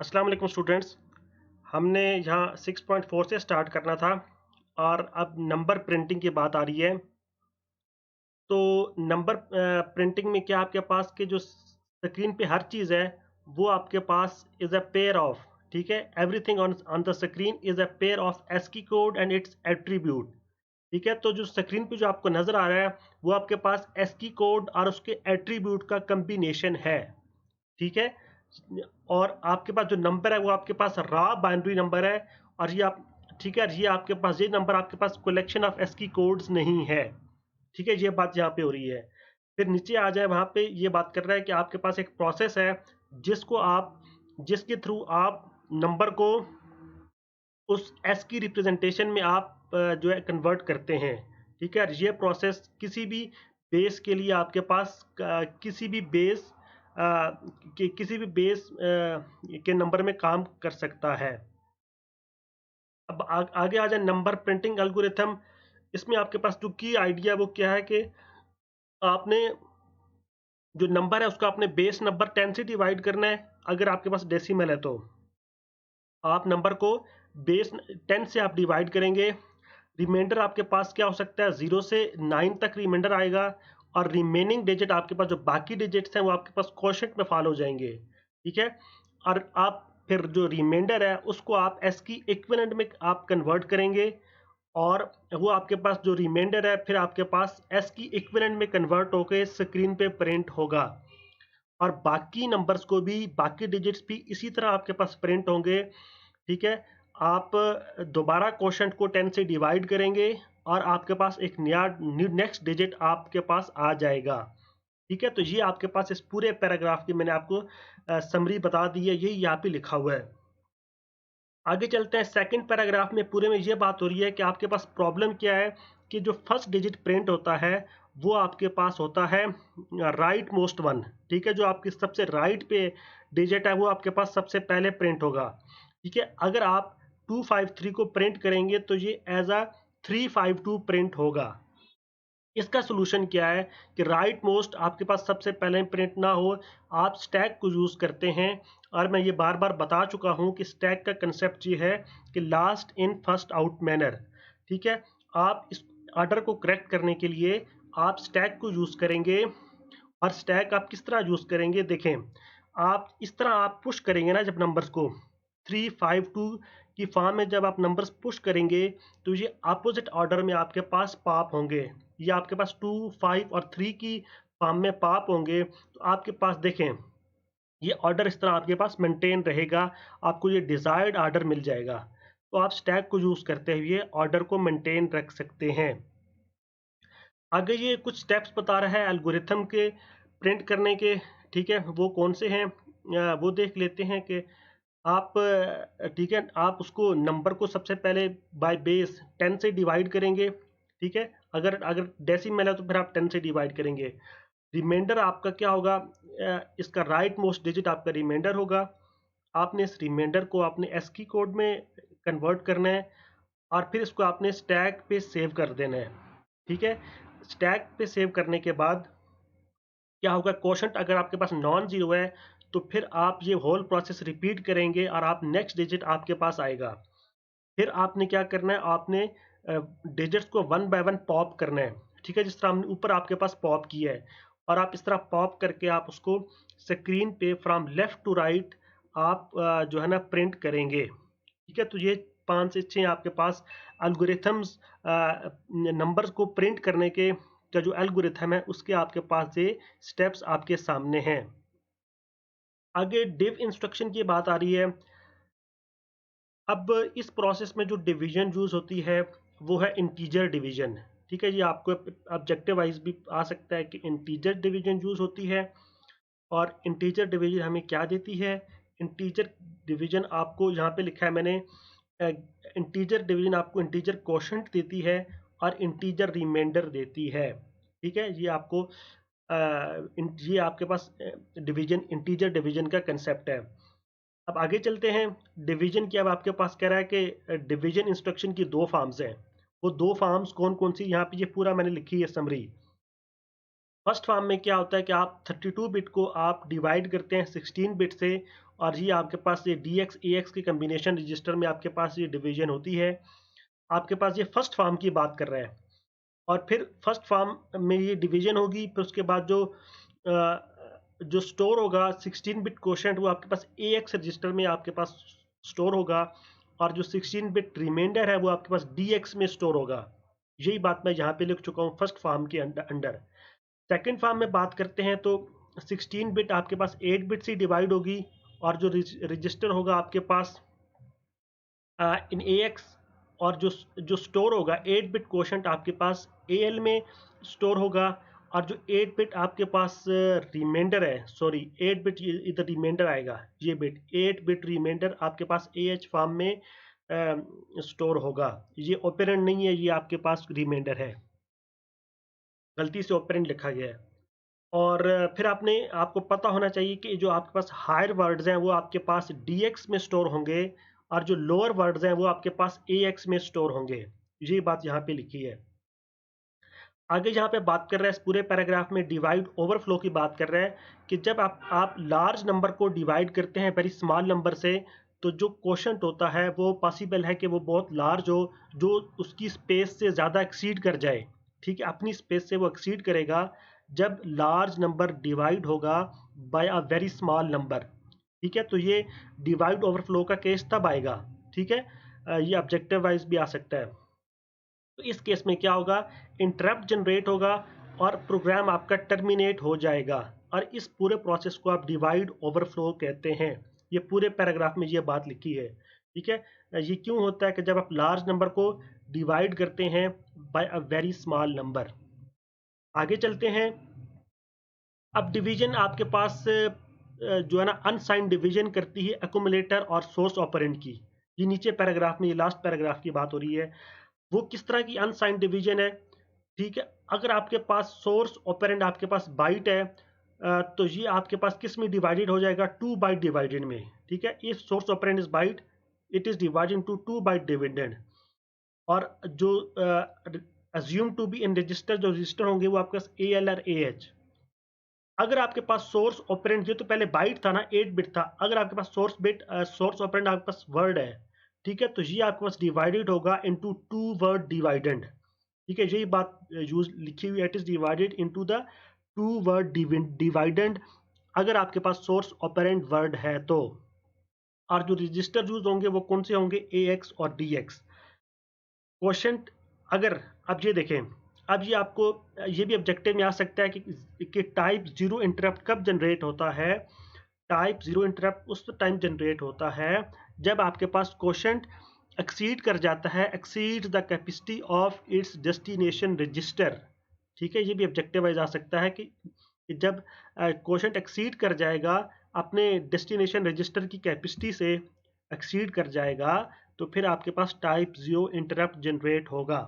अस्सलाम वालेकुम स्टूडेंट्स। हमने यहाँ 6.4 से स्टार्ट करना था और अब नंबर प्रिंटिंग की बात आ रही है। तो नंबर प्रिंटिंग में क्या आपके पास के जो स्क्रीन पे हर चीज़ है वो आपके पास इज़ अ पेयर ऑफ, ठीक है, everything on on the screen is a pair of ASCII code and it's attribute. ठीक है, तो जो स्क्रीन पे जो आपको नज़र आ रहा है वो आपके पास एस्की कोड और उसके एट्रीब्यूट का कम्बिनेशन है। ठीक है, और आपके पास जो नंबर है वो आपके पास रॉ बाइनरी नंबर है। और ये आप, ठीक है, ये आपके पास ये नंबर आपके पास कलेक्शन ऑफ एस्की कोड्स नहीं है। ठीक है, ये बात यहाँ पे हो रही है। फिर नीचे आ जाए, वहां पे ये बात कर रहा है कि आपके पास एक प्रोसेस है जिसको आप जिसके थ्रू आप नंबर को उस एस की रिप्रेजेंटेशन में आप जो है कन्वर्ट करते हैं। ठीक है, ये प्रोसेस किसी भी बेस के लिए आपके पास किसी भी बेस किसी भी बेस के नंबर में काम कर सकता है। अब आगे आ जाए नंबर प्रिंटिंग एल्गोरिथम। इसमें आपके पास जो की आइडिया वो क्या है कि आपने जो नंबर है उसका आपने बेस नंबर 10 से डिवाइड करना है। अगर आपके पास डेसिमल है तो आप नंबर को बेस 10 से आप डिवाइड करेंगे। रिमाइंडर आपके पास क्या हो सकता है, 0 से 9 तक रिमाइंडर आएगा और रिमेनिंग डिजिट आपके पास जो बाकी डिजिट्स हैं वो आपके पास क्वोशंट में फॉलो हो जाएंगे। ठीक है, और आप फिर जो रिमाइंडर है उसको आप एस की इक्विवेलेंट में आप कन्वर्ट करेंगे और वो आपके पास जो रिमाइंडर है फिर आपके पास एस की इक्विवेलेंट में कन्वर्ट होकर स्क्रीन पे प्रिंट होगा। और बाकी नंबर्स को भी, बाकी डिजिट्स भी इसी तरह आपके पास प्रिंट होंगे। ठीक है, आप दोबारा क्वोशंट को 10 से डिवाइड करेंगे और आपके पास एक नया नेक्स्ट डिजिट आपके पास आ जाएगा। ठीक है, तो ये आपके पास इस पूरे पैराग्राफ की मैंने आपको समरी बता दी है, यही यहाँ पे लिखा हुआ है। आगे चलते हैं, सेकंड पैराग्राफ में पूरे में ये बात हो रही है कि आपके पास प्रॉब्लम क्या है कि जो फर्स्ट डिजिट प्रिंट होता है वो आपके पास होता है राइट मोस्ट वन। ठीक है, जो आपकी सबसे राइट पे डिजिट है वो आपके पास सबसे पहले प्रिंट होगा। ठीक है, अगर आप 253 को प्रिंट करेंगे तो ये एज अ 352 प्रिंट होगा। इसका सोल्यूशन क्या है कि राइट मोस्ट आपके पास सबसे पहले प्रिंट ना हो, आप स्टैक को यूज़ करते हैं। और मैं ये बार बार बता चुका हूँ कि स्टैक का कंसेप्ट ये है कि last in first out manner. ठीक है, आप इस ऑर्डर को करेक्ट करने के लिए आप स्टैक को यूज़ करेंगे। और स्टैक आप किस तरह यूज़ करेंगे, देखें, आप इस तरह आप पुश करेंगे ना, जब नंबर्स को 352 की फॉर्म में जब आप नंबर्स पुश करेंगे तो ये अपोजिट ऑर्डर में आपके पास पॉप होंगे। ये आपके पास 2, 5 और 3 की फॉर्म में पॉप होंगे। तो आपके पास देखें, ये ऑर्डर इस तरह आपके पास मेंटेन रहेगा, आपको ये डिजायर्ड ऑर्डर मिल जाएगा। तो आप स्टैक को यूज़ करते हुए ऑर्डर को मेंटेन रख सकते हैं। आगे ये कुछ स्टेप्स बता रहा है एल्गोरिथम के प्रिंट करने के। ठीक है, वो कौन से हैं वो देख लेते हैं कि आप, ठीक है, आप उसको नंबर को सबसे पहले बाय बेस 10 से डिवाइड करेंगे। ठीक है, अगर अगर डेसिमल है तो फिर आप 10 से डिवाइड करेंगे। रिमाइंडर आपका क्या होगा, इसका राइट मोस्ट डिजिट आपका रिमाइंडर होगा। आपने इस रिमाइंडर को आपने एस्की कोड में कन्वर्ट करना है और फिर इसको आपने स्टैक पे सेव कर देना है। ठीक है, स्टैक पे सेव करने के बाद क्या होगा, क्वोशंट अगर आपके पास नॉन जीरो है तो फिर आप ये होल प्रोसेस रिपीट करेंगे और आप नेक्स्ट डिजिट आपके पास आएगा। फिर आपने क्या करना है, आपने डिजिट्स को वन बाय वन पॉप करना है। ठीक है, जिस तरह हमने ऊपर आपके पास पॉप किया है, और आप इस तरह पॉप करके आप उसको स्क्रीन पे फ्रॉम लेफ्ट टू राइट आप जो है ना प्रिंट करेंगे। ठीक है, तो ये 5 से 6 आपके पास एल्गोरिथम्स नंबर्स को प्रिंट करने के का जो एल्गोरिथम है उसके आपके पास ये स्टेप्स आपके सामने हैं। आगे डिव इंस्ट्रक्शन की बात आ रही है। अब इस प्रोसेस में जो डिवीजन यूज होती है वो है इंटीजर डिवीजन। ठीक है, ये आपको ऑब्जेक्टिव वाइज भी आ सकता है कि इंटीजर डिवीजन यूज होती है। और इंटीजर डिवीजन हमें क्या देती है, इंटीजर डिवीजन आपको यहाँ पे लिखा है मैंने, इंटीजर डिवीजन आपको इंटीजर क्वोशंट देती है और इंटीजर रिमाइंडर देती है। ठीक है, ये आपको ये आपके पास डिवीजन, इंटीजर डिवीजन का कंसेप्ट है। अब आगे चलते हैं, डिवीजन की अब आपके पास कह रहा है कि डिवीजन इंस्ट्रक्शन की 2 फॉर्म्स हैं। वो 2 फॉर्म्स कौन कौन सी, यहाँ पे ये पूरा मैंने लिखी है समरी। फर्स्ट फॉर्म में क्या होता है कि आप 32 बिट को आप डिवाइड करते हैं 16 बिट से और ये आपके पास ये DX AX के कम्बिनेशन रजिस्टर में आपके पास ये डिवीजन होती है। आपके पास ये फर्स्ट फॉर्म की बात कर रहे हैं, और फिर फर्स्ट फॉर्म में ये डिवीजन होगी, फिर उसके बाद जो स्टोर होगा 16 बिट क्वोशंट वो आपके पास AX रजिस्टर में आपके पास स्टोर होगा, और जो 16 बिट रिमाइंडर है वो आपके पास DX में स्टोर होगा। यही बात मैं यहाँ पे लिख चुका हूँ फर्स्ट फॉर्म के अंडर। सेकेंड फॉर्म में बात करते हैं तो 16 बिट आपके पास 8 बिट से डिवाइड होगी, और जो रजिस्टर होगा आपके पास इन AX, और जो स्टोर होगा 8 बिट क्वोशंट आपके पास AL में स्टोर होगा, और जो 8 बिट आपके पास रिमाइंडर है, सॉरी 8 बिट इधर रिमाइंडर आएगा, ये बिट 8 बिट रिमाइंडर आपके पास AH फॉर्म में स्टोर होगा। ये ऑपरेंड नहीं है, ये आपके पास रिमाइंडर है, गलती से ऑपरेंड लिखा गया है। और फिर आपको पता होना चाहिए कि जो आपके पास हायर वर्ड्स हैं वो आपके पास DX में स्टोर होंगे, और जो लोअर वर्ड्स हैं वो आपके पास AX में स्टोर होंगे। ये बात यहाँ पे लिखी है। आगे जहाँ पे बात कर रहे हैं इस पूरे पैराग्राफ में डिवाइड ओवरफ्लो की बात कर रहे हैं कि जब आप लार्ज नंबर को डिवाइड करते हैं वेरी स्मॉल नंबर से, तो जो क्वोशंट होता है वो पॉसिबल है कि वो बहुत लार्ज हो, जो उसकी स्पेस से ज़्यादा एक्सीड कर जाए। ठीक है, अपनी स्पेस से वो एक्सीड करेगा जब लार्ज नंबर डिवाइड होगा by a very small number. ठीक है, तो ये डिवाइड ओवरफ्लो का केस तब आएगा। ठीक है, ये ऑब्जेक्टिव वाइज भी आ सकता है। तो इस केस में क्या होगा, इंटरप्ट जनरेट होगा और प्रोग्राम आपका टर्मिनेट हो जाएगा, और इस पूरे प्रोसेस को आप डिवाइड ओवरफ्लो कहते हैं। ये पूरे पैराग्राफ में ये बात लिखी है। ठीक है, ये क्यों होता है कि जब आप लार्ज नंबर को डिवाइड करते हैं by a very small number. आगे चलते हैं। अब डिवीजन आपके पास जो है ना अनसाइंड डिवीजन करती है एक्यूमुलेटर और सोर्स ऑपरेंड की। ये नीचे पैराग्राफ में, ये लास्ट पैराग्राफ की बात हो रही है। वो किस तरह की अनसाइंड डिवीजन है? ठीक है, अगर आपके पास सोर्स ऑपरेंड आपके पास बाइट है, तो ये आपके पास किस में डिवाइडेड हो जाएगा, 2 बाइट डिवाइडेड में। ठीक है, if source operand is byte it is divided into 2 byte dividend. और जो assume to be in register, जो रजिस्टर होंगे वो आपके पास AL और AH। अगर आपके पास सोर्स ऑपरेंड, ये तो पहले बाइट था ना, 8 बिट था, अगर आपके पास सोर्स ऑपरेंड आपके पास वर्ड है, ठीक है, तो ये आपके पास डिवाइडेड होगा इनटू 2 वर्ड डिवाइडेंड। ठीक है, यही बात यूज लिखी हुई है, it is divided into the 2 word dividend, अगर आपके पास सोर्स ऑपरेंड वर्ड है तो। और जो रजिस्टर यूज होंगे वो कौन से होंगे, AX और DX। क्वेश्चन अगर अब ये देखें, अब ये आपको ये भी ऑब्जेक्टिव में आ सकता है कि टाइप 0 इंटरप्ट कब जनरेट होता है। टाइप 0 इंटरप्ट उस टाइम जनरेट होता है जब आपके पास क्वेश्चन एक्सीड कर जाता है, exceed the capacity of its destination register. ठीक है, ये भी ऑब्जेक्टिव वाइज आ सकता है कि जब क्वेश्चन एक्सीड कर जाएगा अपने डेस्टिनेशन रजिस्टर की कैपेसिटी से एक्सीड कर जाएगा, तो फिर आपके पास टाइप 0 इंटरप्ट जनरेट होगा।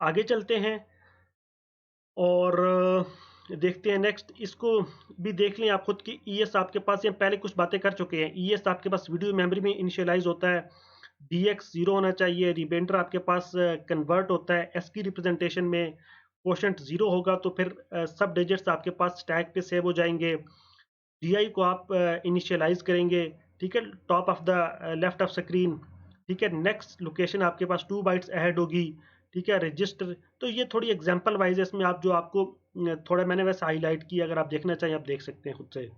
आगे चलते हैं और देखते हैं नेक्स्ट, इसको भी देख लें आप खुद की। ES आपके पास, ये पहले कुछ बातें कर चुके हैं। ES आपके पास वीडियो मेमोरी में इनिशियलाइज होता है, DX 0 होना चाहिए, रिमाइंडर आपके पास कन्वर्ट होता है ASCII रिप्रेजेंटेशन में, क्वोशंट 0 होगा तो फिर सब डिजिट्स आपके पास स्टैक पे सेव हो जाएंगे। DI को आप इनिशियलाइज करेंगे, ठीक है, top of the left of screen. ठीक है, नेक्स्ट लोकेशन आपके पास 2 बाइट्स अहेड होगी। ठीक है, रजिस्टर, तो ये थोड़ी एग्जांपल वाइज है इसमें, आप जो आपको थोड़ा मैंने वैसे हाईलाइट किया, अगर आप देखना चाहिए आप देख सकते हैं खुद से।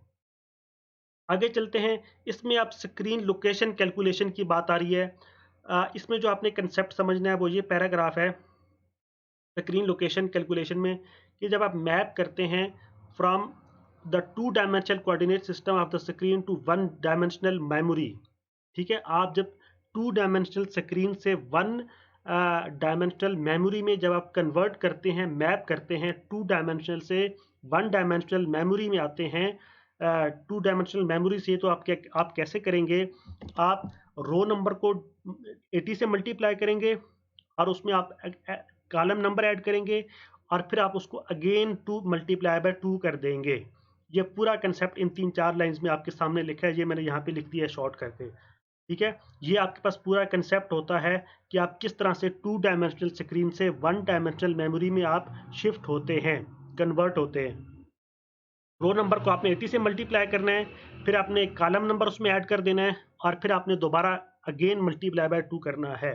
आगे चलते हैं, इसमें आप स्क्रीन लोकेशन कैलकुलेशन की बात आ रही है। इसमें जो आपने कंसेप्ट समझना है वो ये पैराग्राफ है स्क्रीन लोकेशन कैलकुलेशन में, कि जब आप मैप करते हैं from the 2 dimensional coordinate system of the screen to 1 dimensional memory. ठीक है, आप जब 2 डायमेंशनल स्क्रीन से 1 डायमेंशनल मेमोरी में जब आप कन्वर्ट करते हैं, मैप करते हैं 2 डायमेंशनल से 1 डायमेंशनल मेमोरी में आते हैं, 2 डायमेंशनल मेमोरी से, तो आप कैसे करेंगे, आप रो नंबर को 80 से मल्टीप्लाई करेंगे और उसमें आप कॉलम नंबर ऐड करेंगे, और फिर आप उसको अगेन 2 मल्टीप्लाई बाय 2 कर देंगे। ये पूरा कंसेप्ट इन 3-4 लाइंस में आपके सामने लिखा है, ये मैंने यहाँ पे लिख दिया है शॉर्ट करके। ठीक है, ये आपके पास पूरा कंसेप्ट होता है कि आप किस तरह से 2 डायमेंशनल स्क्रीन से 1 डायमेंशनल मेमोरी में आप शिफ्ट होते हैं, कन्वर्ट होते हैं। रो नंबर को आपने 80 से मल्टीप्लाई करना है, फिर आपने एक कॉलम नंबर उसमें ऐड कर देना है और फिर आपने दोबारा अगेन मल्टीप्लाई बाय 2 करना है।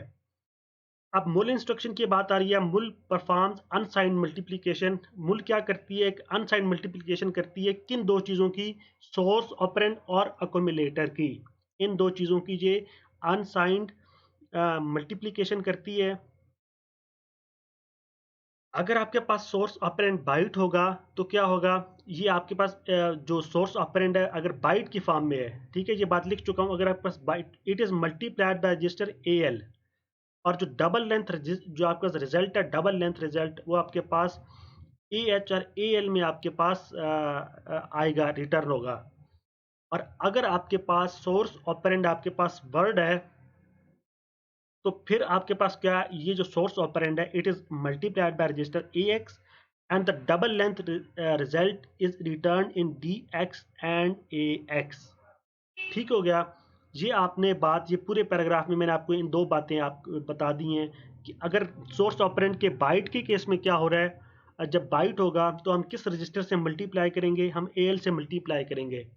अब मूल इंस्ट्रक्शन की बात आ रही है। मूल परफॉर्म्स अनसाइंड मल्टीप्लिकेशन। मूल क्या करती है? एक अनसाइंड मल्टीप्लिकेशन करती है। किन दो चीज़ों की? सोर्स ऑपरेंड और अकोमुलेटर की। इन दो चीज़ों की ये अनसाइंड मल्टीप्लिकेशन करती है। अगर आपके पास सोर्स ऑपरेंड बाइट होगा तो क्या होगा? ये आपके पास जो सोर्स ऑपरेंड है अगर बाइट की फॉर्म में है, ठीक है, ये बात लिख चुका हूँ। अगर आपके पास byte, it is multiplied by register AL, और जो डबल लेंथ जो आपके पास रिजल्ट है, डबल लेंथ रिजल्ट, वो आपके पास AH और AL में आपके पास आएगा, रिटर्न होगा। और अगर आपके पास सोर्स ऑपरेंड आपके पास वर्ड है तो फिर आपके पास क्या, ये जो सोर्स ऑपरेंड है, it is multiplied by register AX and the double length result is return in DX and AX। ठीक हो गया। ये आपने बात, ये पूरे पैराग्राफ में मैंने आपको इन दो बातें आप बता दी हैं कि अगर सोर्स ऑपरेंड के बाइट के केस में क्या हो रहा है, जब बाइट होगा तो हम किस रजिस्टर से मल्टीप्लाई करेंगे? हम AL से मल्टीप्लाई करेंगे।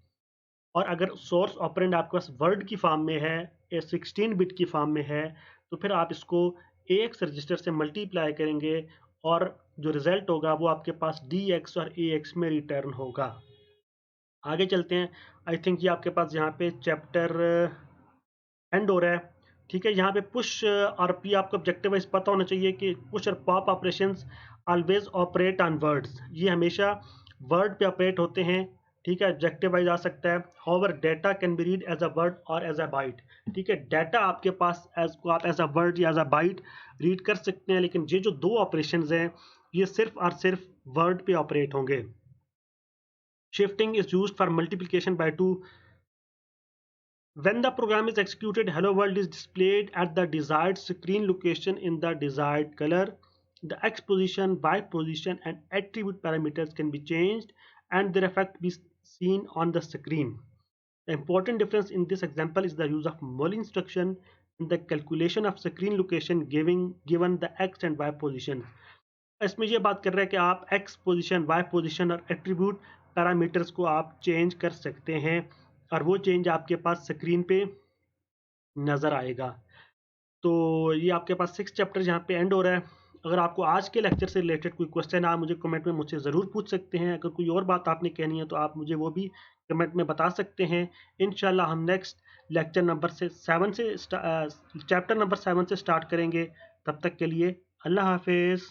और अगर सोर्स ऑपरेंड आपके पास वर्ड की फॉर्म में है, 16 बिट की फॉर्म में है, तो फिर आप इसको AX रजिस्टर से मल्टीप्लाई करेंगे और जो रिजल्ट होगा वो आपके पास DX और AX में रिटर्न होगा। आगे चलते हैं। आई थिंक ये आपके पास यहाँ पे चैप्टर एंड हो रहा है। ठीक है, यहाँ पे पुश और पी आपको ऑब्जेक्टिव वाइज पता होना चाहिए कि पुश और pop operations always operate on words. ये हमेशा वर्ड पे ऑपरेट होते हैं। ठीक है, ऑब्जेक्टिव वाइज आ सकता है। However data can be read as a word और एज अ बाइट। ठीक है, डाटा आपके पास एज को आप एज अ वर्ड या एज अ बाइट रीड कर सकते हैं, लेकिन ये जो दो ऑपरेशंस हैं ये सिर्फ और सिर्फ वर्ड पे ऑपरेट होंगे। Shifting is used for multiplication bye 2. When the program is executed, hello world is displayed at the desired screen location in the desired color. The X position, Y position and attribute parameters can be changed and their effect be seen on the screen. The important difference in this example is the use of mul instruction in the calculation of screen location given the X and Y position. इसमें ये बात कर रहा है कि आप X position, Y position और attribute parameters को आप चेंज कर सकते हैं और वो चेंज आपके पास स्क्रीन पे नज़र आएगा। तो ये आपके पास 6 चैप्टर यहाँ पे एंड हो रहा है। अगर आपको आज के लेक्चर से रिलेटेड कोई क्वेश्चन आप मुझे कमेंट में मुझसे ज़रूर पूछ सकते हैं। अगर कोई और बात आपने कहनी है तो आप मुझे वो भी कमेंट में बता सकते हैं। इंशाल्लाह हम नेक्स्ट लेक्चर नंबर से 7 से चैप्टर नंबर 7 से स्टार्ट करेंगे। तब तक के लिए अल्लाह हाफिज़।